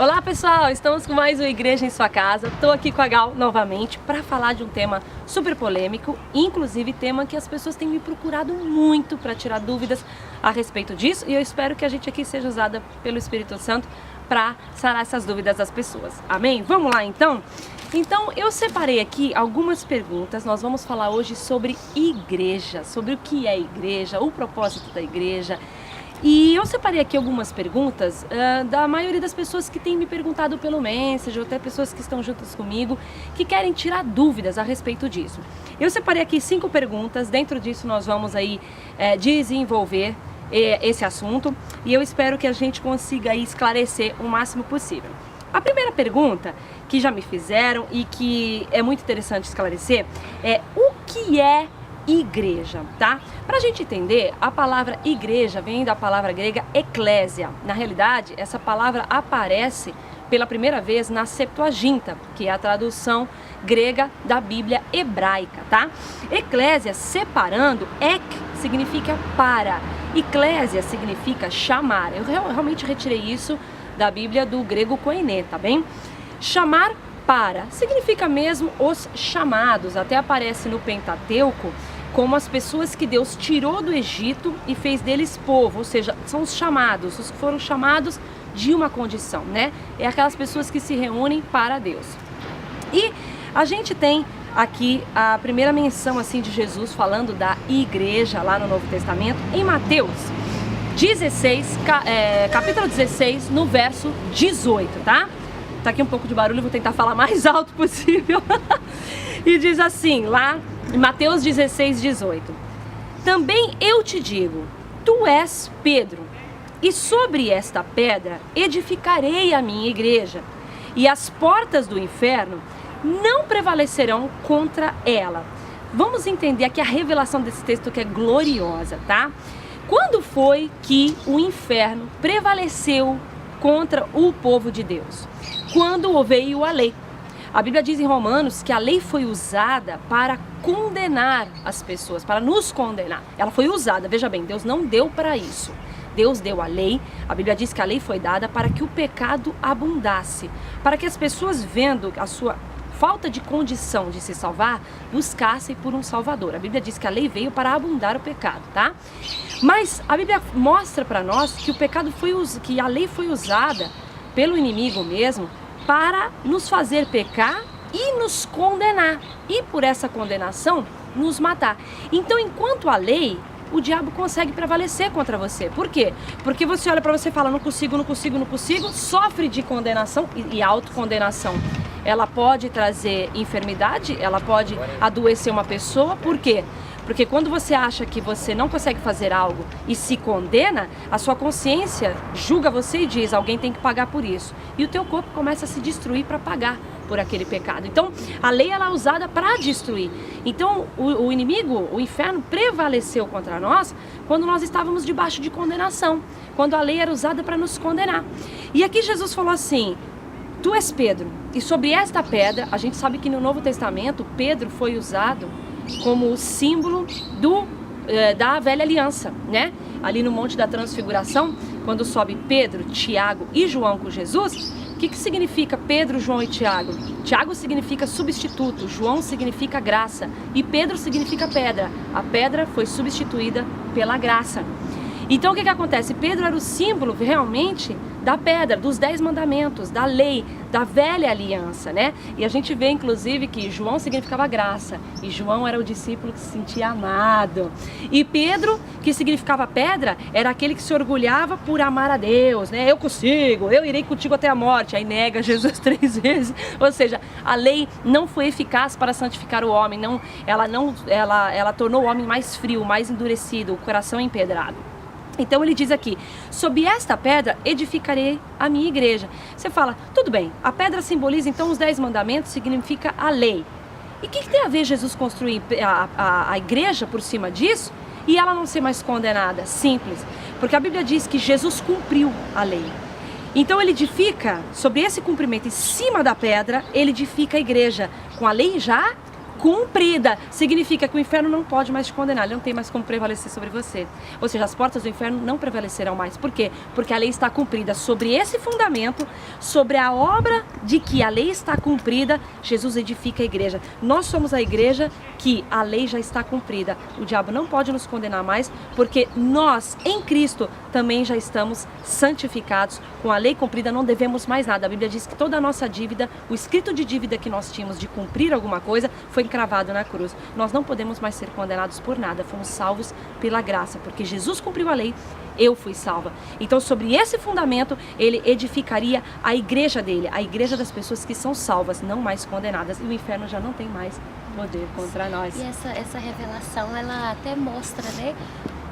Olá pessoal, estamos com mais uma Igreja em Sua Casa. Estou aqui com a Gal novamente para falar de um tema super polêmico, inclusive tema que as pessoas têm me procurado muito para tirar dúvidas a respeito disso, e eu espero que a gente aqui seja usada pelo Espírito Santo para sanar essas dúvidas das pessoas. Amém? Vamos lá então? Então eu separei aqui algumas perguntas. Nós vamos falar hoje sobre igreja, sobre o que é igreja, o propósito da igreja. E eu separei aqui algumas perguntas da maioria das pessoas que têm me perguntado pelo Messenger, ou até pessoas que estão juntas comigo, que querem tirar dúvidas a respeito disso. Eu separei aqui 5 perguntas, dentro disso nós vamos aí desenvolver esse assunto, e eu espero que a gente consiga aí esclarecer o máximo possível. A primeira pergunta que já me fizeram e que é muito interessante esclarecer é o que é igreja, tá? Pra gente entender, a palavra igreja vem da palavra grega eclésia. Na realidade, essa palavra aparece pela primeira vez na Septuaginta, que é a tradução grega da Bíblia hebraica, tá? Eclésia, separando, ek significa para, eclésia significa chamar. Eu realmente retirei isso da Bíblia do grego koiné, tá bem? Chamar para significa mesmo os chamados, até aparece no Pentateuco como as pessoas que Deus tirou do Egito e fez deles povo, ou seja, são os chamados, os que foram chamados de uma condição, né? É aquelas pessoas que se reúnem para Deus. E a gente tem aqui a primeira menção assim de Jesus falando da igreja lá no Novo Testamento, em Mateus 16, capítulo 16, no verso 18, tá? Tá aqui um pouco de barulho, vou tentar falar mais alto possível. E diz assim, lá em Mateus 16, 18. Também eu te digo, tu és Pedro, e sobre esta pedra edificarei a minha igreja, e as portas do inferno não prevalecerão contra ela. Vamos entender aqui a revelação desse texto que é gloriosa, tá? Quando foi que o inferno prevaleceu contra o povo de Deus? Quando veio a lei. A Bíblia diz em Romanos que a lei foi usada para condenar as pessoas, para nos condenar. Ela foi usada, veja bem, Deus não deu para isso. Deus deu a lei, a Bíblia diz que a lei foi dada para que o pecado abundasse, para que as pessoas, vendo a sua falta de condição de se salvar, buscassem por um Salvador. A Bíblia diz que a lei veio para abundar o pecado, tá? Mas a Bíblia mostra para nós que que a lei foi usada pelo inimigo mesmo para nos fazer pecar e nos condenar, e por essa condenação nos matar. Então, enquanto a lei, o diabo consegue prevalecer contra você. Por quê? Porque você olha para você e fala, não consigo, não consigo, não consigo, sofre de condenação e autocondenação. Ela pode trazer enfermidade, ela pode adoecer uma pessoa. Por quê? Porque quando você acha que você não consegue fazer algo e se condena, a sua consciência julga você e diz, alguém tem que pagar por isso. E o teu corpo começa a se destruir para pagar por aquele pecado. Então, a lei ela é usada para destruir. Então, o inimigo, o inferno, prevaleceu contra nós quando nós estávamos debaixo de condenação. Quando a lei era usada para nos condenar. E aqui Jesus falou assim, tu és Pedro, e sobre esta pedra, a gente sabe que no Novo Testamento, Pedro foi usado como símbolo da velha aliança, né? Ali no Monte da Transfiguração, quando sobe Pedro, Tiago e João com Jesus, o que significa Pedro, João e Tiago? Tiago significa substituto, João significa graça e Pedro significa pedra. A pedra foi substituída pela graça. Então o que acontece? Pedro era o símbolo realmente da pedra, dos 10 mandamentos, da lei, da velha aliança, né? E a gente vê inclusive que João significava graça, e João era o discípulo que se sentia amado. E Pedro, que significava pedra, era aquele que se orgulhava por amar a Deus, né? Eu consigo, eu irei contigo até a morte, aí nega Jesus 3 vezes. Ou seja, a lei não foi eficaz para santificar o homem, ela tornou o homem mais frio, mais endurecido, o coração empedrado. Então ele diz aqui, sob esta pedra edificarei a minha igreja. Você fala, tudo bem, a pedra simboliza então os 10 mandamentos, significa a lei. E o que tem a ver Jesus construir a igreja por cima disso e ela não ser mais condenada? Simples, porque a Bíblia diz que Jesus cumpriu a lei. Então ele edifica, sobre esse cumprimento em cima da pedra, ele edifica a igreja com a lei já cumprida. Significa que o inferno não pode mais te condenar, ele não tem mais como prevalecer sobre você. Ou seja, as portas do inferno não prevalecerão mais. Por quê? Porque a lei está cumprida. Sobre esse fundamento, sobre a obra de que a lei está cumprida, Jesus edifica a igreja. Nós somos a igreja que a lei já está cumprida. O diabo não pode nos condenar mais, porque nós, em Cristo, também já estamos santificados. Com a lei cumprida não devemos mais nada. A Bíblia diz que toda a nossa dívida, o escrito de dívida que nós tínhamos de cumprir alguma coisa, foi cravado na cruz. Nós não podemos mais ser condenados por nada, fomos salvos pela graça, porque Jesus cumpriu a lei, eu fui salva. Então, sobre esse fundamento, ele edificaria a igreja dele, a igreja das pessoas que são salvas, não mais condenadas, e o inferno já não tem mais poder contra nós. E essa revelação, ela até mostra, né?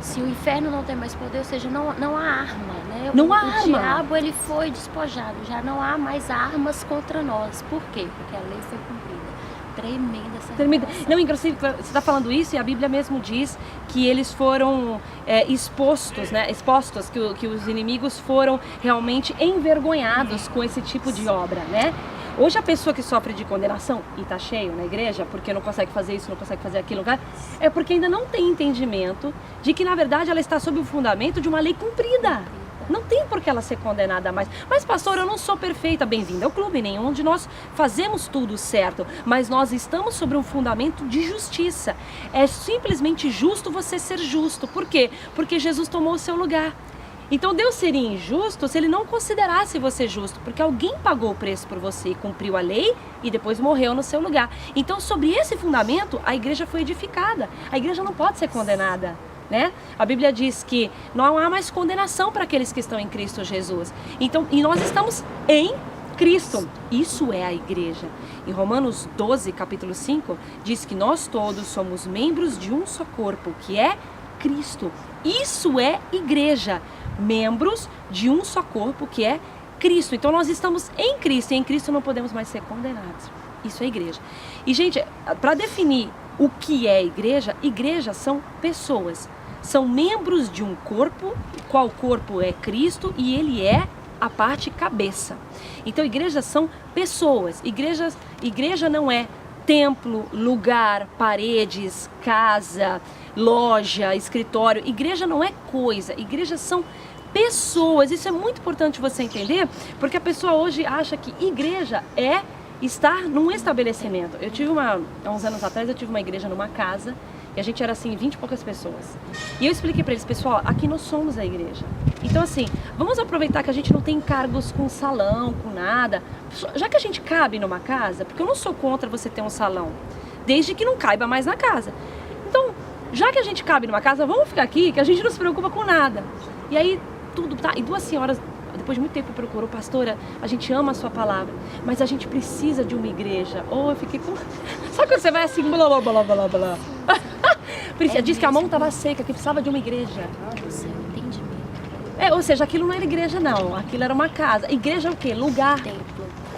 Se o inferno não tem mais poder, ou seja, não há arma, né? Não há arma. O diabo, ele foi despojado, já não há mais armas contra nós. Por quê? Porque a lei foi cumprida. Tremenda essa revelação. Não, inclusive, você está falando isso e a Bíblia mesmo diz que eles foram expostos, né? Expostos, que os inimigos foram realmente envergonhados com esse tipo de obra, né? Hoje a pessoa que sofre de condenação e está cheio na igreja, porque não consegue fazer isso, não consegue fazer aquilo, é porque ainda não tem entendimento de que na verdade ela está sob o fundamento de uma lei cumprida. Não tem por que ela ser condenada mais. Mas pastor, eu não sou perfeita. Bem-vinda ao clube, nenhum de nós fazemos tudo certo. Mas nós estamos sobre um fundamento de justiça. É simplesmente justo você ser justo. Por quê? Porque Jesus tomou o seu lugar. Então Deus seria injusto se ele não considerasse você justo, porque alguém pagou o preço por você, cumpriu a lei e depois morreu no seu lugar. Então, sobre esse fundamento, a igreja foi edificada. A igreja não pode ser condenada, né? A Bíblia diz que não há mais condenação para aqueles que estão em Cristo Jesus. Então, e nós estamos em Cristo. Isso é a igreja. Em Romanos 12, capítulo 5, diz que nós todos somos membros de um só corpo, que é Cristo. Isso é igreja. Membros de um só corpo, que é Cristo. Então nós estamos em Cristo, e em Cristo não podemos mais ser condenados. Isso é igreja. E gente, para definir o que é igreja, igreja são pessoas. São membros de um corpo, qual corpo é Cristo, e ele é a parte cabeça. Então igrejas são pessoas. Igreja não é templo, lugar, paredes, casa, loja, escritório. Igreja não é coisa, igrejas são pessoas. Isso é muito importante você entender, porque a pessoa hoje acha que igreja é estar num estabelecimento. Há uns anos atrás, eu tive uma igreja numa casa, e a gente era assim, 20 e poucas pessoas. E eu expliquei para eles, pessoal, aqui nós somos a igreja. Então assim, vamos aproveitar que a gente não tem cargos com salão, com nada. Já que a gente cabe numa casa, porque eu não sou contra você ter um salão, desde que não caiba mais na casa. Então, já que a gente cabe numa casa, vamos ficar aqui, que a gente não se preocupa com nada. E aí, tudo tá. E duas senhoras, depois de muito tempo, procurou, pastora, a gente ama a sua palavra, mas a gente precisa de uma igreja. Oh, eu fiquei com... Sabe quando você vai assim, blá, blá, blá, blá, blá. Diz que a mão estava seca, que precisava de uma igreja. Ou seja, aquilo não era igreja não, aquilo era uma casa. Igreja é o quê? Lugar.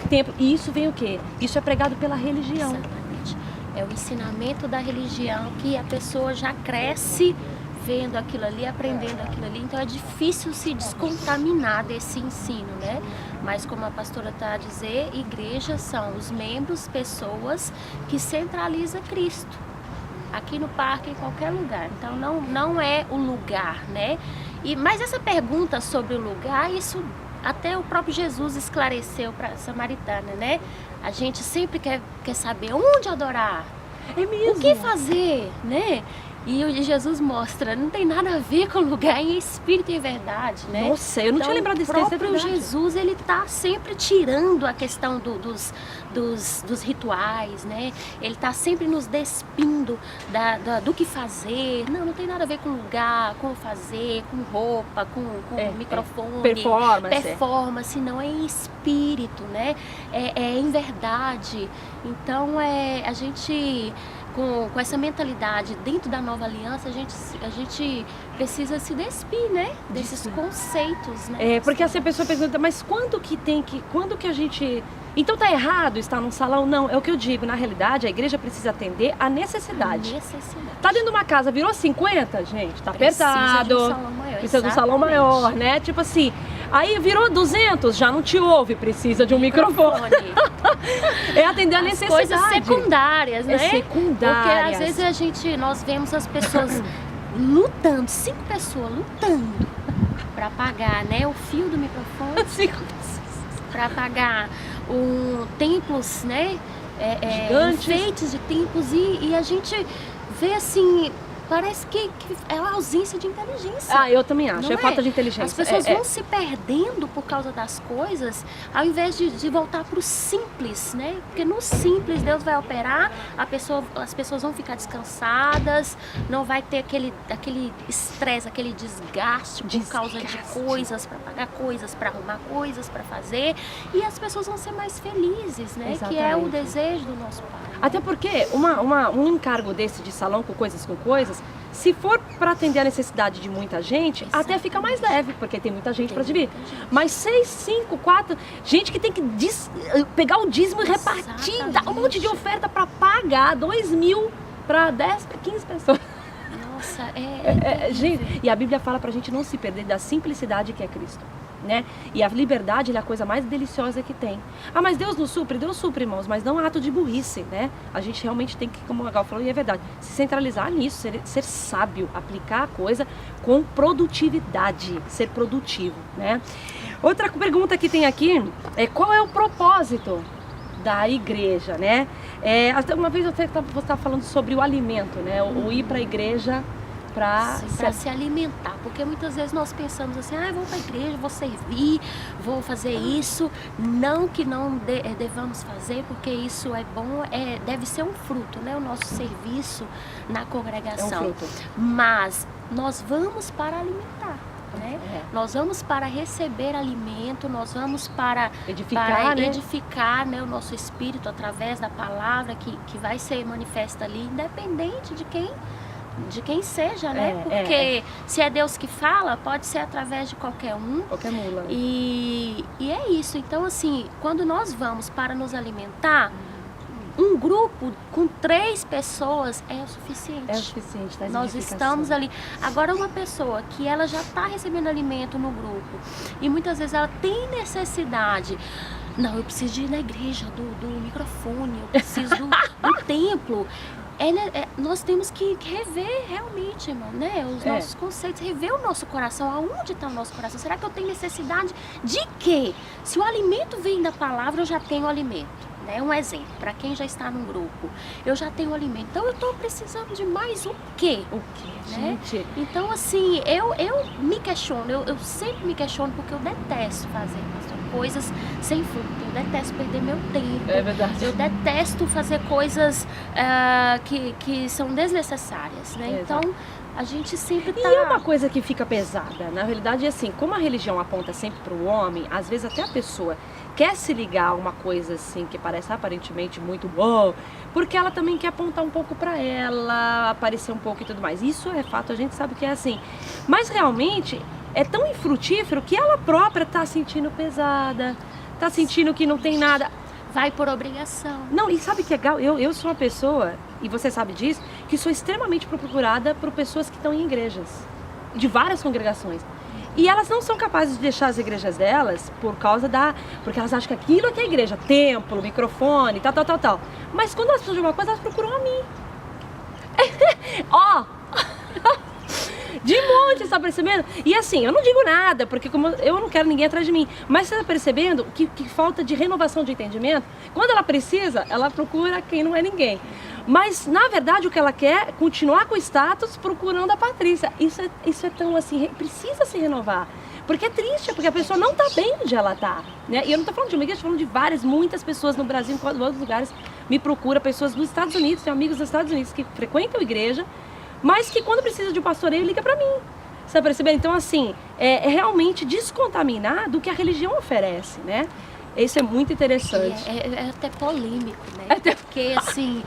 Templo. E isso vem o quê? Isso é pregado pela religião. Exatamente. É o ensinamento da religião que a pessoa já cresce vendo aquilo ali, aprendendo aquilo ali. Então é difícil se descontaminar desse ensino, né? Mas como a pastora está a dizer, igrejas são os membros, pessoas que centralizam Cristo. Aqui no parque, em qualquer lugar. Então não é o lugar, né? Mas essa pergunta sobre o lugar, isso até o próprio Jesus esclareceu para a samaritana, né? A gente sempre quer saber onde adorar, é mesmo. O que fazer, né? E o Jesus mostra, não tem nada a ver com lugar, em espírito e em verdade, né? Nossa, eu não tinha lembrado desse texto. O próprio Jesus, ele tá sempre tirando a questão dos rituais, né? Ele tá sempre nos despindo do que fazer. Não tem nada a ver com lugar, com fazer, com roupa, com microfone. Performance, não, é em espírito, né? É em verdade. Então, a gente... Com essa mentalidade dentro da nova aliança, a gente precisa se despir, né? Desses conceitos, né? Porque essa pessoa pergunta, mas quando que a gente... Então tá errado estar num salão? Não, é o que eu digo, na realidade a igreja precisa atender a necessidade. Tá dentro de uma casa, virou 50, gente, tá apertado. Precisa de um salão maior. Precisa de um salão maior, né? Tipo assim, Aí virou 200, já não te ouve, precisa de um microfone. É atender a necessidade. Coisas secundárias, né? É secundárias. Porque às vezes nós vemos as pessoas lutando, 5 pessoas lutando para pagar, né, o fio do microfone, 5 pessoas. para pagar templos, né, enfeites de templos e a gente vê assim, parece que é uma ausência de inteligência. Ah, eu também acho, Não é falta de inteligência. As pessoas vão se perdendo por causa das coisas, ao invés de voltar para o simples, né? Porque no simples Deus vai operar, as pessoas vão ficar descansadas, não vai ter aquele estresse, aquele desgaste por causa de coisas, para pagar coisas, para arrumar coisas, para fazer, e as pessoas vão ser mais felizes, né? Exatamente. Que é o desejo do nosso Pai. Até porque um encargo desse de salão com coisas, se for para atender a necessidade de muita gente, até fica mais leve, porque tem muita gente para dividir. Mas 6, 5, 4, gente que tem que pegar o dízimo e repartir, dar um monte de oferta para pagar 2.000 para 10, 15 pessoas. Nossa, gente, e a Bíblia fala pra gente não se perder da simplicidade que é Cristo, né? E a liberdade é a coisa mais deliciosa que tem. Ah, mas Deus supre, irmãos, mas não ato de burrice, né? A gente realmente tem que, como a Gal falou, e é verdade, se centralizar nisso, ser sábio, aplicar a coisa com produtividade, ser produtivo, né? Outra pergunta que tem aqui é qual é o propósito da igreja, né? Uma vez você estava falando sobre o alimento, né? O ir para a igreja para se alimentar, porque muitas vezes nós pensamos assim, vou para a igreja, vou servir, vou fazer isso, não que não devamos fazer, porque isso é bom, deve ser um fruto, né? O nosso serviço na congregação, é um fruto. Mas nós vamos para alimentar. Né? Nós vamos para receber alimento, nós vamos para edificar, né, o nosso espírito através da palavra que vai ser manifesta ali, independente de quem seja, né? Porque se é Deus que fala, pode ser através de qualquer um. Qualquer mula. E é isso. Então, assim, quando nós vamos para nos alimentar, um grupo com 3 pessoas é o suficiente. É o suficiente, tá? Nós estamos ali. Agora, uma pessoa que ela já está recebendo alimento no grupo e muitas vezes ela tem necessidade. Não, eu preciso de ir na igreja, do microfone, eu preciso do templo. Nós temos que rever realmente, irmão, né? Os nossos conceitos, rever o nosso coração. Aonde está o nosso coração? Será que eu tenho necessidade de quê? Se o alimento vem da palavra, eu já tenho alimento. Um exemplo, para quem já está num grupo, eu já tenho alimento, então eu estou precisando de mais o quê? O quê, né? gente? Então, assim, eu me questiono, eu sempre me questiono, porque eu detesto fazer coisas sem fruto, eu detesto perder meu tempo, é verdade. Eu detesto fazer coisas que são desnecessárias, né? Então, a gente sempre tá... E é uma coisa que fica pesada, na realidade é assim, como a religião aponta sempre para o homem, às vezes até a pessoa quer se ligar a uma coisa assim que parece aparentemente muito bom, porque ela também quer apontar um pouco para ela, aparecer um pouco e tudo mais. Isso é fato, a gente sabe que é assim. Mas realmente é tão infrutífero que ela própria tá sentindo pesada, tá sentindo que não tem nada. Vai por obrigação. Não, e sabe que é legal? Eu sou uma pessoa, e você sabe disso, que sou extremamente procurada por pessoas que estão em igrejas, de várias congregações. E elas não são capazes de deixar as igrejas delas porque elas acham que aquilo é que é a igreja, templo, microfone, tal. Mas quando elas precisam de alguma coisa, elas procuram a mim. Ó! De monte, você tá percebendo? E assim, eu não digo nada, porque como eu não quero ninguém atrás de mim. Mas você tá percebendo que falta de renovação de entendimento? Quando ela precisa, ela procura quem não é ninguém. Mas, na verdade, o que ela quer é continuar com o status procurando a Patrícia. Isso é tão assim, precisa se renovar. Porque é triste, porque a pessoa não tá bem onde ela tá, né? E eu não tô falando de uma igreja, tô falando de muitas pessoas no Brasil, em outros lugares, me procuram, pessoas dos Estados Unidos, tenho amigos dos Estados Unidos que frequentam a igreja, mas que quando precisa de um pastoreio, liga pra mim. Você tá percebendo? Então, assim, é realmente descontaminar do que a religião oferece, né? Isso é muito interessante. É até polêmico, né? Porque, assim,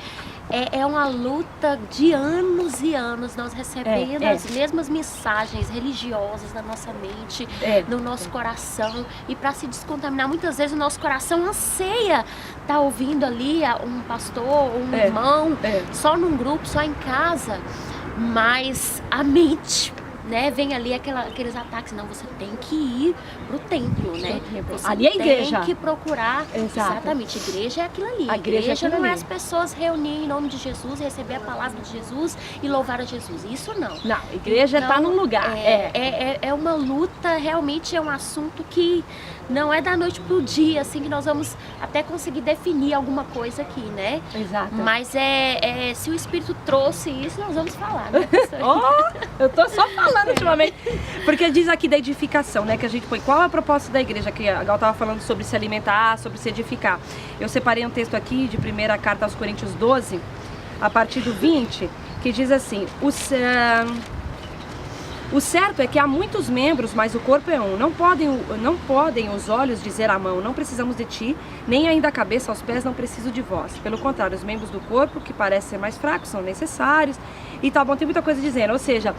é uma luta de anos e anos, nós recebendo as mesmas mensagens religiosas na nossa mente, no nosso coração, e para se descontaminar, muitas vezes o nosso coração anseia estar ouvindo ali um pastor, um irmão, só num grupo, só em casa, mas a mente né, vem ali aqueles ataques. Não, você tem que ir pro templo, né? Você ali é a igreja. tem que procurar. Exato. Exatamente, igreja é aquilo ali. A igreja não ali. é as pessoas reunirem em nome de Jesus, receber a palavra de Jesus e louvar a Jesus. Isso não. Não, a igreja está num lugar. É uma luta, realmente é um assunto que não é da noite pro dia, assim, que nós vamos até conseguir definir alguma coisa aqui, né? Exato. Mas se o Espírito trouxe isso, nós vamos falar, né? Eu tô só falando ultimamente. Porque diz aqui da edificação, né? Que a gente põe. Qual é a proposta da igreja? Que a Gal tava falando sobre se alimentar, sobre se edificar. Eu separei um texto aqui de 1ª carta aos Coríntios 12, a partir do 20, que diz assim: o certo é que há muitos membros, mas o corpo é um. Não podem os olhos dizer à mão, não precisamos de ti, nem ainda a cabeça aos pés, não preciso de vós. Pelo contrário, os membros do corpo, que parecem ser mais fracos, são necessários. E tá bom, tem muita coisa dizendo. Ou seja,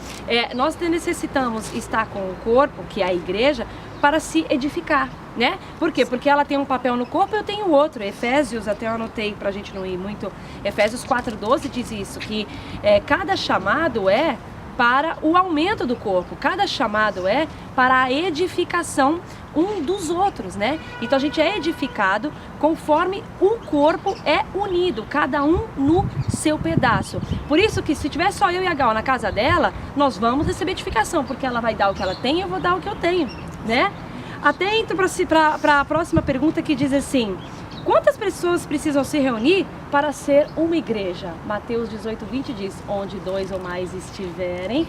nós necessitamos estar com o corpo, que é a igreja, para se edificar, né? Por quê? Porque ela tem um papel no corpo e eu tenho outro. Efésios, até eu anotei pra gente não ir muito, Efésios 4:12 diz isso, que cada chamado é para o aumento do corpo, cada chamado é para a edificação um dos outros, né? Então a gente é edificado conforme o corpo é unido, cada um no seu pedaço. Por isso que se tiver só eu e a Gal na casa dela, nós vamos receber edificação, porque ela vai dar o que ela tem e eu vou dar o que eu tenho, né? Até entro para a próxima pergunta, que diz assim: quantas pessoas precisam se reunir para ser uma igreja? Mateus 18:20 diz: onde 2 ou mais estiverem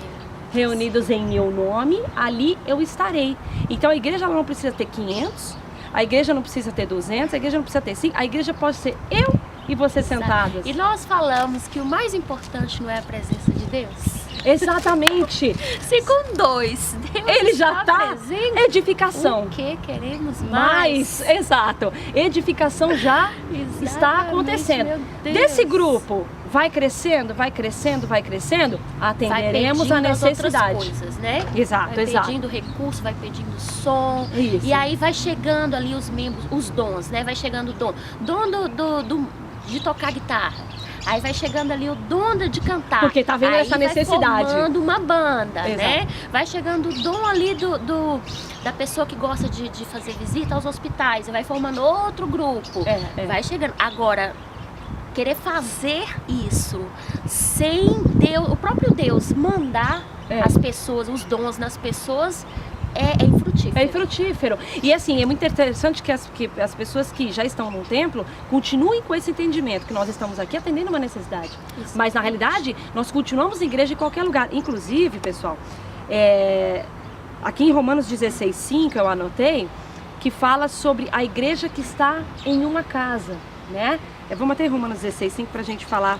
reunidos em meu nome, ali eu estarei. Então a igreja ela não precisa ter 500, a igreja não precisa ter 200, a igreja não precisa ter 5, a igreja pode ser eu e você sentados. E nós falamos que o mais importante não é a presença de Deus? Exatamente. Se com 2 Deus ele já está presente, edificação. O que queremos mais? Exato. Edificação já está acontecendo. Desse grupo vai crescendo, vai crescendo, vai crescendo, atenderemos a necessidade. Outras coisas, né? Exato, vai pedindo recurso, vai pedindo som. Isso. E aí vai chegando ali os membros, os dons, né? Vai chegando o dom de tocar guitarra. Aí vai chegando ali o dom de cantar. Porque tá vendo essa necessidade. Vai formando uma banda, exato, né? Vai chegando o dom ali da pessoa que gosta de fazer visita aos hospitais. Vai formando outro grupo. Vai chegando. Agora, querer fazer isso sem Deus, o próprio Deus mandar as pessoas, os dons nas pessoas, é infrutífero. É infrutífero. E assim, é muito interessante que as pessoas que já estão no templo continuem com esse entendimento, que nós estamos aqui atendendo uma necessidade. Isso. Mas na realidade, nós continuamos em igreja em qualquer lugar. Inclusive, pessoal, aqui em Romanos 16:5 eu anotei, que fala sobre a igreja que está em uma casa, né? Vamos até em Romanos 16:5 para a gente falar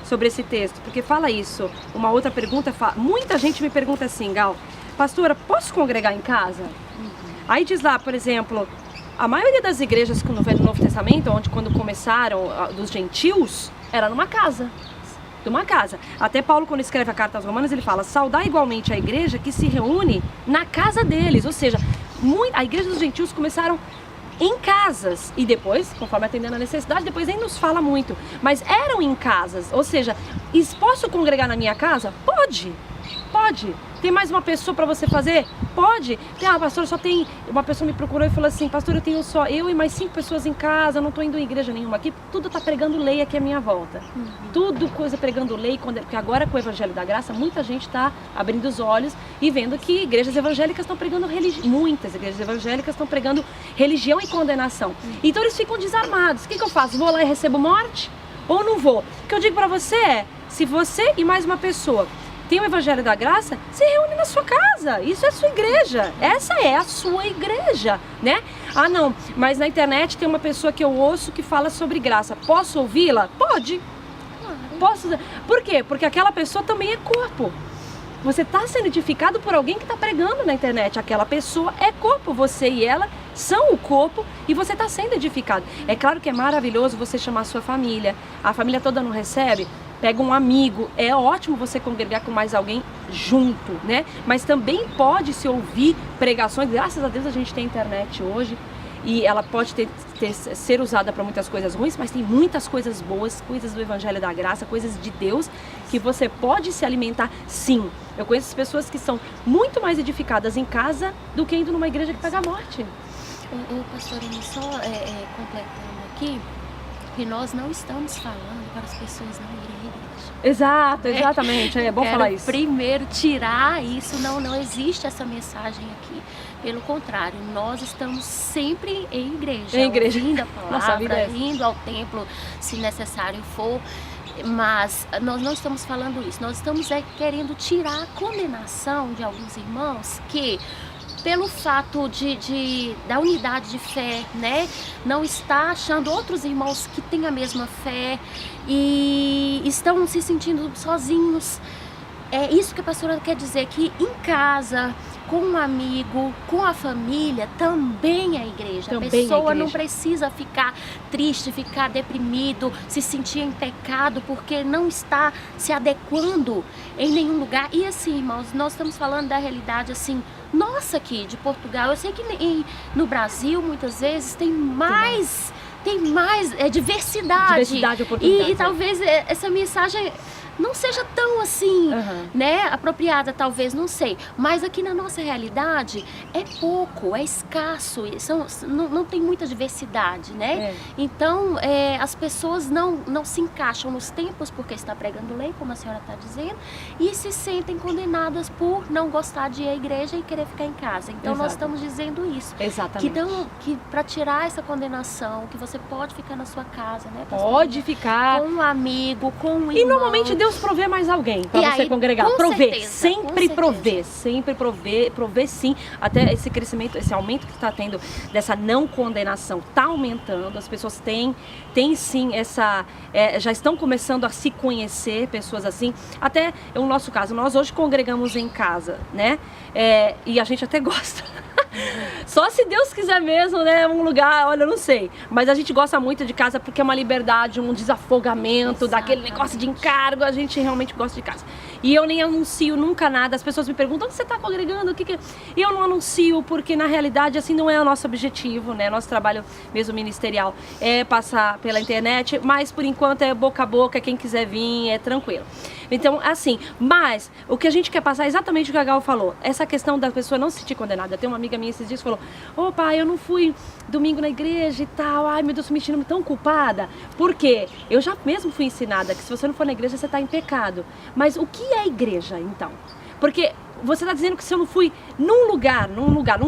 sobre esse texto, porque fala isso. Uma outra pergunta, muita gente me pergunta assim: Gal, pastora, posso congregar em casa? Aí diz lá, por exemplo, a maioria das igrejas no Novo Testamento, quando começaram, dos gentios, era numa casa. De uma casa. Até Paulo, quando escreve a carta aos Romanos, ele fala: saudar igualmente a igreja que se reúne na casa deles. Ou seja, a igreja dos gentios começaram em casas, e depois, conforme atendendo a necessidade, depois nem nos fala muito, mas eram em casas. Ou seja, posso congregar na minha casa? Pode. Tem mais uma pessoa para você fazer? Pode. Pastor, só tem... Uma pessoa me procurou e falou assim: pastor, eu tenho só eu e mais 5 pessoas em casa, eu não estou indo em igreja nenhuma aqui, tudo está pregando lei aqui à minha volta. Tudo coisa pregando lei, porque agora com o Evangelho da Graça, muita gente está abrindo os olhos e vendo que igrejas evangélicas estão pregando muitas igrejas evangélicas estão pregando religião e condenação. Então eles ficam desarmados. O que eu faço? Vou lá e recebo morte? Ou não vou? O que eu digo para você é: se você e mais uma pessoa tem o Evangelho da Graça, se reúne na sua casa. Isso é a sua igreja. Essa é a sua igreja, né? Ah, não, mas na internet tem uma pessoa que eu ouço que fala sobre graça. Posso ouvi-la? Pode. Posso. Por quê? Porque aquela pessoa também é corpo. Você está sendo edificado por alguém que está pregando na internet. Aquela pessoa é corpo. Você e ela são o corpo e você está sendo edificado. É claro que é maravilhoso você chamar a sua família. A família toda não recebe? Pega um amigo, é ótimo você congregar com mais alguém junto, né? Mas também pode se ouvir pregações, graças a Deus a gente tem internet hoje, e ela pode ser usada para muitas coisas ruins, mas tem muitas coisas boas, coisas do Evangelho da Graça, coisas de Deus, que você pode se alimentar sim. Eu conheço pessoas que são muito mais edificadas em casa do que indo numa igreja que pega a morte. Pastor, só completando aqui, que nós não estamos falando para as pessoas não irem à igreja. Exato, exatamente, é bom falar isso. Primeiro, tirar isso, não existe essa mensagem aqui. Pelo contrário, nós estamos sempre em igreja, ouvindo a palavra, indo ao templo, se necessário for. Mas nós não estamos falando isso, nós estamos querendo tirar a condenação de alguns irmãos que, pelo fato da unidade de fé, né, não está achando outros irmãos que têm a mesma fé e estão se sentindo sozinhos. É isso que a pastora quer dizer, que em casa, com um amigo, com a família, também é igreja. A pessoa não precisa ficar triste, ficar deprimido, se sentir em pecado, porque não está se adequando em nenhum lugar. E assim, irmãos, nós estamos falando da realidade assim, nossa, aqui de Portugal. Eu sei que no Brasil, muitas vezes, tem mais diversidade. E talvez essa mensagem não seja tão assim, né, apropriada, talvez, não sei. Mas aqui na nossa realidade é pouco, é escasso, não tem muita diversidade, né? Então, as pessoas não se encaixam nos templos porque está pregando lei, como a senhora está dizendo, e se sentem condenadas por não gostar de ir à igreja e querer ficar em casa. Então, nós estamos dizendo isso. Exatamente. Que para tirar essa condenação, que você pode ficar na sua casa, né, pastor? Pode ficar. Com um amigo, com um irmão. E normalmente Deus provê mais alguém para você congregar. Prover, sempre prover sim. Até esse crescimento, esse aumento que está tendo dessa não condenação está aumentando. As pessoas têm sim já estão começando a se conhecer, pessoas assim. Até o nosso caso, nós hoje congregamos em casa, né? E a gente até gosta. Só se Deus quiser mesmo, né? Um lugar, olha, eu não sei. Mas a gente gosta muito de casa porque é uma liberdade, um desafogamento, daquele negócio de encargo. A gente realmente gosta de casa. E eu nem anuncio nunca nada. As pessoas me perguntam, onde você está congregando? E eu não anuncio porque, na realidade, assim, não é o nosso objetivo, né? Nosso trabalho mesmo ministerial é passar pela internet, mas por enquanto é boca a boca, quem quiser vir é tranquilo. Então, assim, mas o que a gente quer passar é exatamente o que a Gal falou. Essa questão da pessoa não se sentir condenada. Tem uma amiga minha esses dias que falou, pai, eu não fui domingo na igreja e tal, ai meu Deus, tô me sentindo tão culpada. Por quê? Eu já mesmo fui ensinada que se você não for na igreja, você está em pecado. Mas o que é igreja, então? Porque você está dizendo que se eu não fui num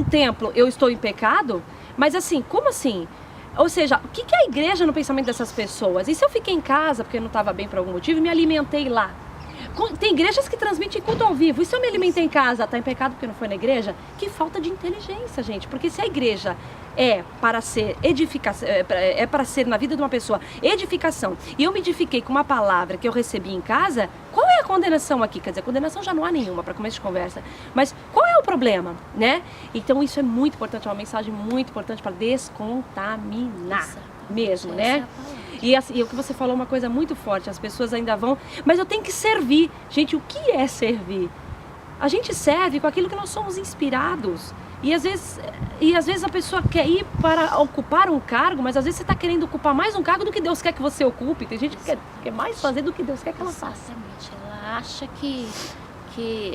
templo, eu estou em pecado? Mas assim, como assim? Ou seja, o que é a igreja no pensamento dessas pessoas? E se eu fiquei em casa porque não estava bem por algum motivo e me alimentei lá? Tem igrejas que transmitem culto ao vivo. E se eu me alimentei em casa, tá em pecado porque não foi na igreja? Que falta de inteligência, gente. Porque se a igreja é para ser edificação, é para ser na vida de uma pessoa edificação, e eu me edifiquei com uma palavra que eu recebi em casa, qual é a condenação aqui? Quer dizer, condenação já não há nenhuma para começo de conversa. Mas qual é o problema, né? Então isso é muito importante, é uma mensagem muito importante para descontaminar mesmo, né? E o que você falou é uma coisa muito forte, as pessoas ainda vão, mas eu tenho que servir. Gente, o que é servir? A gente serve com aquilo que nós somos inspirados. E às vezes a pessoa quer ir para ocupar um cargo, mas às vezes você está querendo ocupar mais um cargo do que Deus quer que você ocupe. Tem gente que quer mais fazer do que Deus quer que ela faça. Exatamente. Ela acha que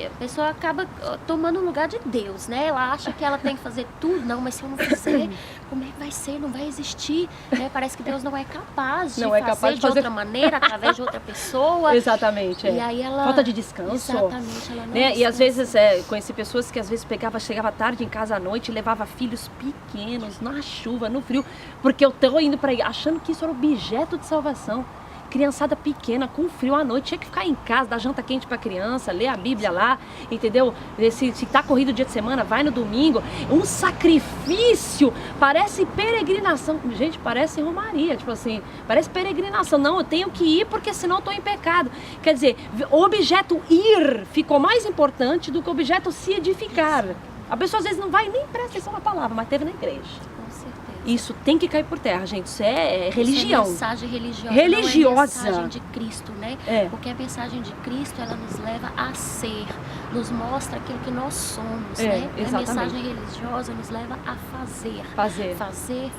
a pessoa acaba tomando o lugar de Deus, né? Ela acha que ela tem que fazer tudo. Não, mas se eu não fizer, como é que vai ser? Não vai existir, né? Parece que Deus não é capaz de fazer de outra maneira, através de outra pessoa. Exatamente. E aí ela... Falta de descanso. Exatamente. Ela não né? E às vezes, conheci pessoas que às vezes chegava tarde em casa à noite e levava filhos pequenos, na chuva, no frio, porque eu tô indo para achando que isso era objeto de salvação. Criançada pequena, com frio à noite, tinha que ficar em casa, dar janta quente pra criança, ler a Bíblia lá, entendeu? Se tá corrido o dia de semana, vai no domingo. Um sacrifício, parece peregrinação. Gente, parece romaria, tipo assim, parece peregrinação. Não, eu tenho que ir porque senão eu tô em pecado. Quer dizer, o objeto ir ficou mais importante do que o objeto se edificar. A pessoa às vezes não vai nem prestar atenção na palavra, mas teve na igreja. Com certeza. Isso tem que cair por terra, gente. Isso é religião. Isso é mensagem religiosa. Religiosa. Não é mensagem de Cristo, né? É. Porque a mensagem de Cristo, ela nos leva a ser, nos mostra aquilo que nós somos, É, né? exatamente. A mensagem religiosa nos leva a fazer. Fazer. Fazer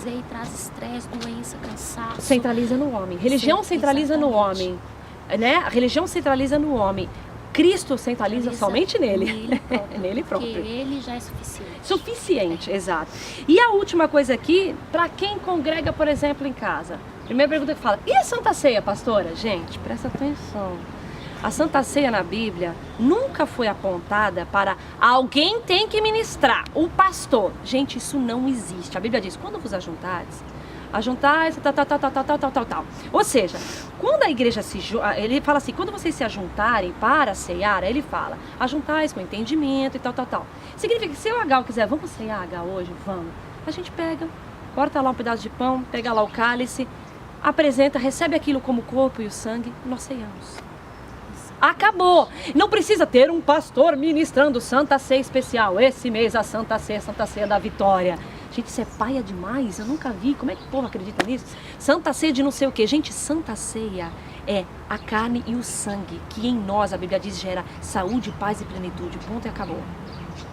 e traz estresse, doença, cansaço. Centraliza no homem. Religião centraliza no homem, né? A religião centraliza no homem. Cristo centraliza somente nele. Nele próprio. Porque ele já é suficiente. Suficiente, exato. E a última coisa aqui, para quem congrega, por exemplo, em casa. Primeira pergunta que fala, e a Santa Ceia, pastora? Gente, presta atenção. A Santa Ceia na Bíblia nunca foi apontada para alguém tem que ministrar, o pastor. Gente, isso não existe. A Bíblia diz, quando vos ajuntares, tal. Ou seja, quando a igreja ele fala assim, quando vocês se ajuntarem para ceiar, ele fala, ajuntais com entendimento e tal. Significa que se o Agal quiser, vamos ceiar, Agal, hoje? Vamos. A gente pega, corta lá um pedaço de pão, pega lá o cálice, apresenta, recebe aquilo como o corpo e o sangue, nós ceiamos. Acabou. Não precisa ter um pastor ministrando Santa Ceia especial. Esse mês a Santa Ceia da Vitória. Gente, isso é paia demais, eu nunca vi. Como é que o povo acredita nisso? Santa Ceia de não sei o quê. Gente, Santa Ceia é a carne e o sangue, que em nós, a Bíblia diz, gera saúde, paz e plenitude. Ponto e acabou.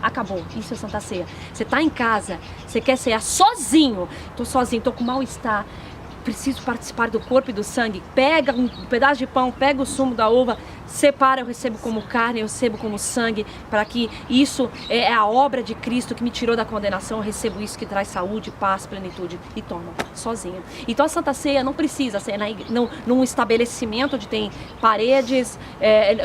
Acabou, isso é Santa Ceia. Você está em casa, você quer cear sozinho. Tô sozinho, tô com mal-estar. Preciso participar do corpo e do sangue. Pega um pedaço de pão, pega o sumo da uva, separa, eu recebo como carne, eu recebo como sangue, para que isso é a obra de Cristo que me tirou da condenação, eu recebo isso que traz saúde, paz, plenitude e toma, sozinho. Então a Santa Ceia não precisa ser num estabelecimento onde tem paredes,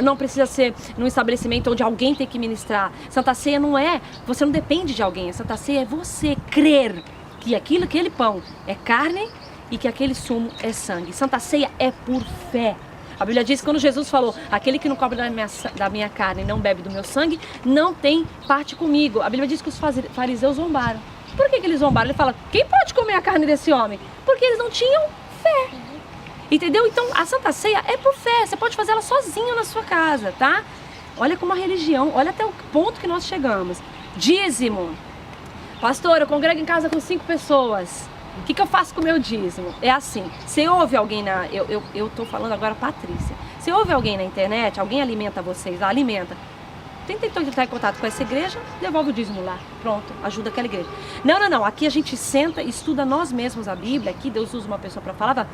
não precisa ser num estabelecimento onde alguém tem que ministrar. Santa Ceia não é, você não depende de alguém, a Santa Ceia é você crer que aquele pão é carne e que aquele sumo é sangue. Santa Ceia é por fé. A Bíblia diz que quando Jesus falou, aquele que não come da minha carne e não bebe do meu sangue, não tem parte comigo. A Bíblia diz que os fariseus zombaram. Por que eles zombaram? Ele fala, quem pode comer a carne desse homem? Porque eles não tinham fé. Entendeu? Então a Santa Ceia é por fé. Você pode fazer ela sozinho na sua casa, tá? Olha como a religião, olha até o ponto que nós chegamos. Dízimo. Pastor, eu congrego em casa com 5 pessoas. O que eu faço com o meu dízimo? É assim, você ouve alguém eu tô falando agora Patrícia. Você ouve alguém na internet, alguém alimenta vocês lá, alimenta. Tenta então entrar em contato com essa igreja, devolve o dízimo lá. Pronto, ajuda aquela igreja. Não. Aqui a gente senta e estuda nós mesmos a Bíblia. Aqui Deus usa uma pessoa para falar.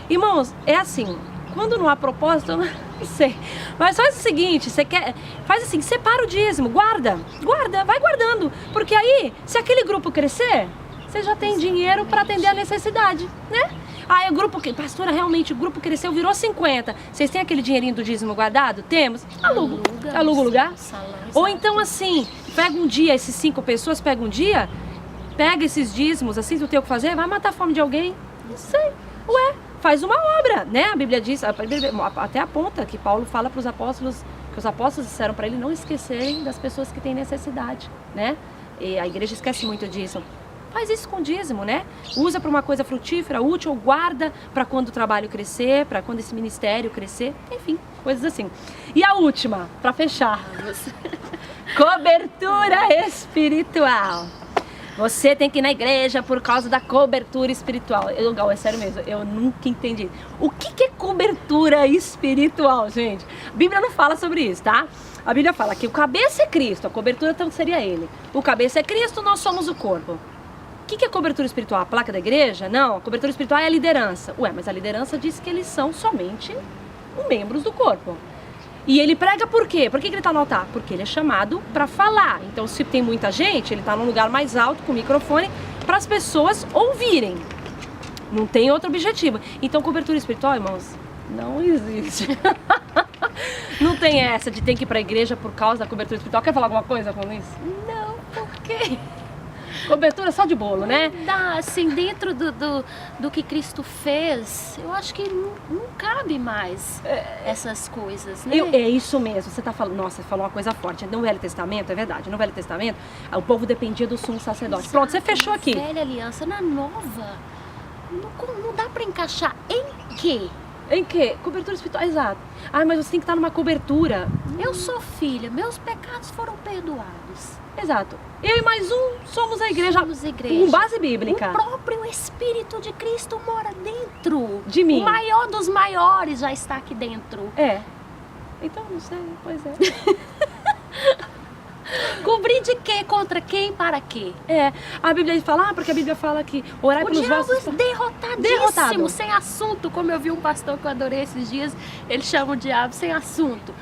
Irmãos, é assim, quando não há propósito, eu não sei. Mas faz o seguinte, faz assim, separa o dízimo, guarda, vai guardando. Porque aí, se aquele grupo crescer, você já tem dinheiro para atender a necessidade, né? Aí o grupo, pastora, realmente o grupo cresceu, virou 50. Vocês têm aquele dinheirinho do dízimo guardado? Temos. Aluga o lugar. Ou então assim, pega um dia, esses 5 pessoas, pega esses dízimos, assim, tu tem o que fazer, vai matar a fome de alguém. Não sei. Faz uma obra, né? A Bíblia diz, até aponta que Paulo fala para os apóstolos, que os apóstolos disseram para ele não esquecerem das pessoas que têm necessidade, né? E a igreja esquece muito disso. Faz isso com dízimo, né? Usa para uma coisa frutífera, útil, guarda para quando o trabalho crescer, para quando esse ministério crescer, enfim, coisas assim. E a última, para fechar, cobertura espiritual. Você tem que ir na igreja por causa da cobertura espiritual. É sério mesmo, eu nunca entendi. O que é cobertura espiritual, gente? A Bíblia não fala sobre isso, tá? A Bíblia fala que o cabeça é Cristo, a cobertura então seria ele. O cabeça é Cristo, nós somos o corpo. O que é cobertura espiritual? A placa da igreja? Não, a cobertura espiritual é a liderança. Mas a liderança diz que eles são somente membros do corpo. E ele prega por quê? Por que ele está no altar? Porque ele é chamado para falar. Então, se tem muita gente, ele está num lugar mais alto com o microfone para as pessoas ouvirem. Não tem outro objetivo. Então, cobertura espiritual, irmãos, não existe. Não tem essa de ter que ir para a igreja por causa da cobertura espiritual. Quer falar alguma coisa com isso? Não, por quê? Cobertura só de bolo, né? Dá, assim, dentro do que Cristo fez, eu acho que não cabe mais essas coisas, né? É isso mesmo, você tá falando, nossa, você falou uma coisa forte. No Velho Testamento, é verdade, no Velho Testamento, o povo dependia do sumo sacerdote. Exato. Pronto, você fechou aqui. Na velha aliança, na nova, não dá pra encaixar em quê? Em quê? Cobertura espiritual, exato. Ah, mas você tem que estar numa cobertura. Eu sou filha, meus pecados foram perdoados. Exato. Eu e mais um somos a igreja, Somos igreja. com base bíblica. O próprio Espírito de Cristo mora dentro. De mim. O maior dos maiores já está aqui dentro. É. Então, não sei, pois é. Cobrir de quê? Contra quem? Para quê? É, a Bíblia fala, porque a Bíblia fala que orai O pelos diabo vossos... é derrotadíssimo, Derrotado. sem assunto. Como eu vi um pastor que eu adorei esses dias, ele chama o diabo sem assunto.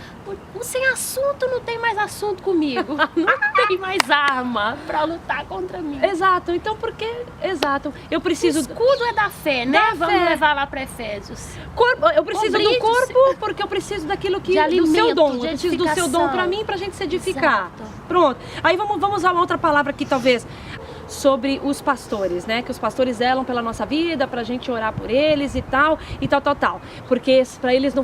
O sem assunto não tem mais assunto comigo. Não tem mais arma para lutar contra mim. Exato, então porque... Exato, eu O preciso... escudo é da fé, né? Da Vamos fé. levar lá para Efésios. Corpo, eu preciso do Obrigado, corpo porque eu preciso daquilo que... De do seu alimento, dom, de eu preciso do seu dom edificação. pra mim, pra gente se edificar. Exato. Pronto, aí vamos usar uma outra palavra aqui talvez, sobre os pastores, né? Que os pastores zelam pela nossa vida, pra gente orar por eles e tal, porque pra eles não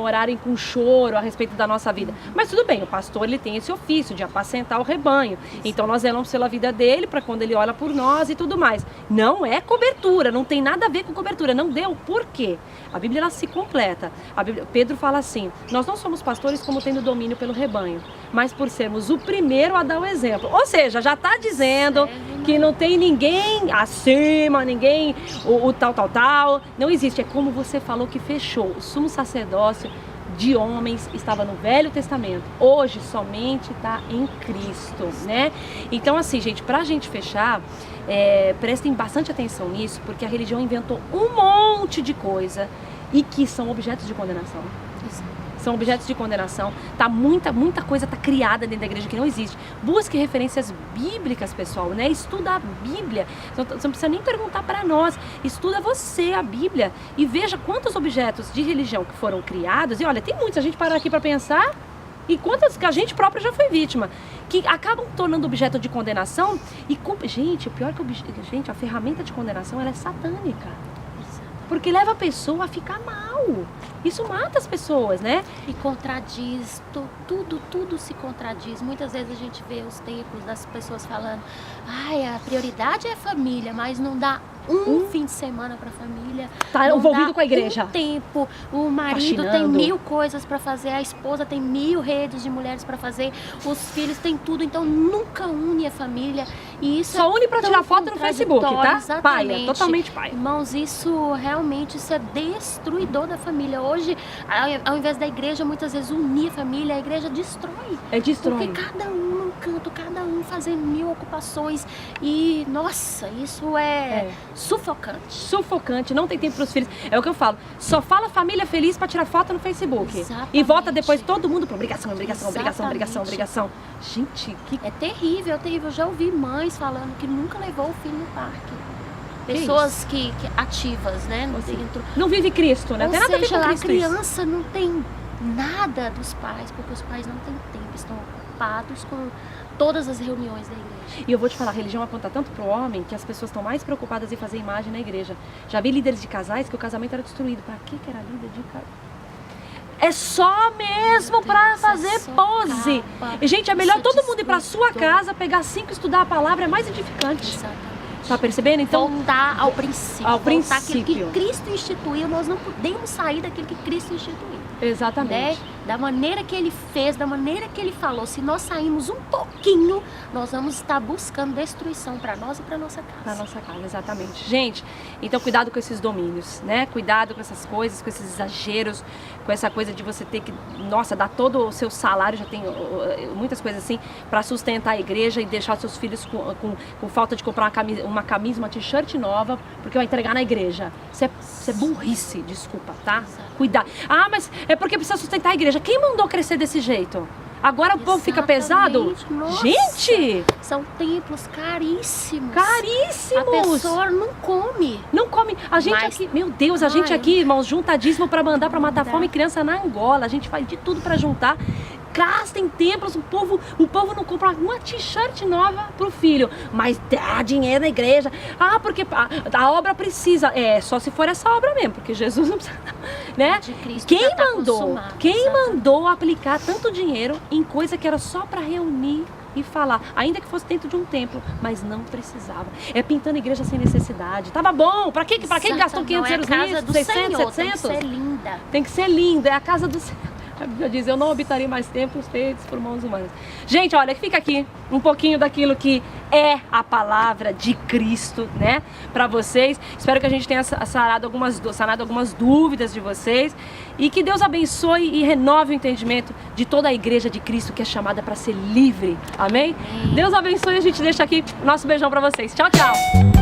orarem com choro a respeito da nossa vida. Mas tudo bem, o pastor ele tem esse ofício de apacentar o rebanho, então nós zelamos pela vida dele, pra quando ele olha por nós e tudo mais. Não é cobertura, não tem nada a ver com cobertura, não deu, por quê? A Bíblia ela se completa. Pedro fala assim, nós não somos pastores como tendo domínio pelo rebanho, mas por sermos o primeiro a dar o exemplo. Ou seja, já está dizendo que não tem ninguém acima, ninguém o tal. Não existe, é como você falou que fechou. O sumo sacerdócio de homens estava no Velho Testamento, hoje somente está em Cristo, né? Então assim, gente, pra gente fechar, prestem bastante atenção nisso, porque a religião inventou um monte de coisa e que são objetos de condenação. São objetos de condenação. Muita coisa tá criada dentro da igreja que não existe. Busque referências bíblicas, pessoal, né? Estuda a Bíblia. Você não precisa nem perguntar para nós. Estuda você a Bíblia e veja quantos objetos de religião que foram criados. E olha, tem muitos, a gente parar aqui para pensar. E quantas que a gente própria já foi vítima, que acabam tornando objeto de condenação. E, gente, o pior que a ferramenta de condenação ela é satânica. Porque leva a pessoa a ficar mal. Isso mata as pessoas, né? E contradiz, tudo se contradiz. Muitas vezes a gente vê os templos das pessoas falando, a prioridade é a família, mas não dá um fim de semana para a família. Tá envolvido com a igreja. Um tempo. O marido tem 1000 coisas para fazer, a esposa tem 1000 redes de mulheres para fazer, os filhos têm tudo, então nunca une a família. E isso só une para tirar foto no Facebook, tá? Exatamente. Paia, totalmente paia. Irmãos, isso realmente é destruidor da família. Hoje, ao invés da igreja muitas vezes unir a família, a igreja destrói. Destrói. Porque cada um num canto, cada um fazendo 1000 ocupações. E, nossa, isso é sufocante. Sufocante, não tem tempo para os filhos. É o que eu falo, só fala família feliz para tirar foto no Facebook. Exatamente. E volta depois todo mundo para obrigação. Exatamente. Gente, que... É terrível. Eu já ouvi mães falando que nunca levou o filho no parque. Que Pessoas que ativas, né? Dentro. Não vive Cristo, né? Ou Tem nada a ver seja, com a Cristo. criança não tem nada dos pais, porque os pais não têm tempo, estão ocupados com todas as reuniões da igreja. E eu vou te falar, a religião aponta tanto pro homem que as pessoas estão mais preocupadas em fazer imagem na igreja. Já vi líderes de casais que o casamento era destruído. Pra que era líder de casal? É só mesmo pra fazer pose. E, gente, é melhor todo mundo ir pra sua casa, pegar 5 e estudar a palavra, é mais edificante. Exatamente. Tá percebendo? Então, voltar ao princípio. Ao voltar àquilo princípio. que Cristo instituiu, nós não podemos sair daquilo que Cristo instituiu. exatamente. Né? Da maneira que ele fez, da maneira que ele falou, se nós sairmos um pouquinho, nós vamos estar buscando destruição para nós e para nossa casa. Para nossa casa, exatamente. Gente, então cuidado com esses domínios, né? Cuidado com essas coisas, com esses exageros, com essa coisa de você ter que, nossa, dar todo o seu salário, já tem muitas coisas assim, para sustentar a igreja e deixar seus filhos com falta de comprar uma camisa, uma t-shirt nova, porque vai entregar na igreja. Isso é burrice, desculpa, tá? Exato. Cuidado. Ah, mas é porque precisa sustentar a igreja. Quem mandou crescer desse jeito? Agora o povo fica pesado? Nossa, gente! São templos caríssimos. Caríssimos! A pessoa não come. Não come. A gente Mas- aqui, meu Deus, a gente aqui, irmãos, junta dízimo pra mandar pra matar Dá. fome criança na Angola. A gente faz de tudo pra juntar. Gasta em templos, o povo não compra uma t-shirt nova pro filho, mas dá dinheiro na igreja. Ah, porque a obra precisa. É, só se for essa obra mesmo, porque Jesus não precisa, né? De Cristo Quem já tá mandou? consumado, Quem exatamente. mandou aplicar tanto dinheiro em coisa que era só pra reunir e falar, ainda que fosse dentro de um templo, mas não precisava. É pintando igreja sem necessidade. Tava bom, pra que gastou 500 euros nisso? 600, 700? Tem que ser linda. Tem que ser linda, é a casa do Senhor. A Bíblia diz, eu não habitaria mais templos feitos por mãos humanas. Gente, olha, fica aqui um pouquinho daquilo que é a palavra de Cristo, né, para vocês. Espero que a gente tenha sanado algumas dúvidas de vocês e que Deus abençoe e renove o entendimento de toda a igreja de Cristo que é chamada para ser livre. Amém? Deus abençoe, a gente deixa aqui nosso beijão para vocês. Tchau, tchau.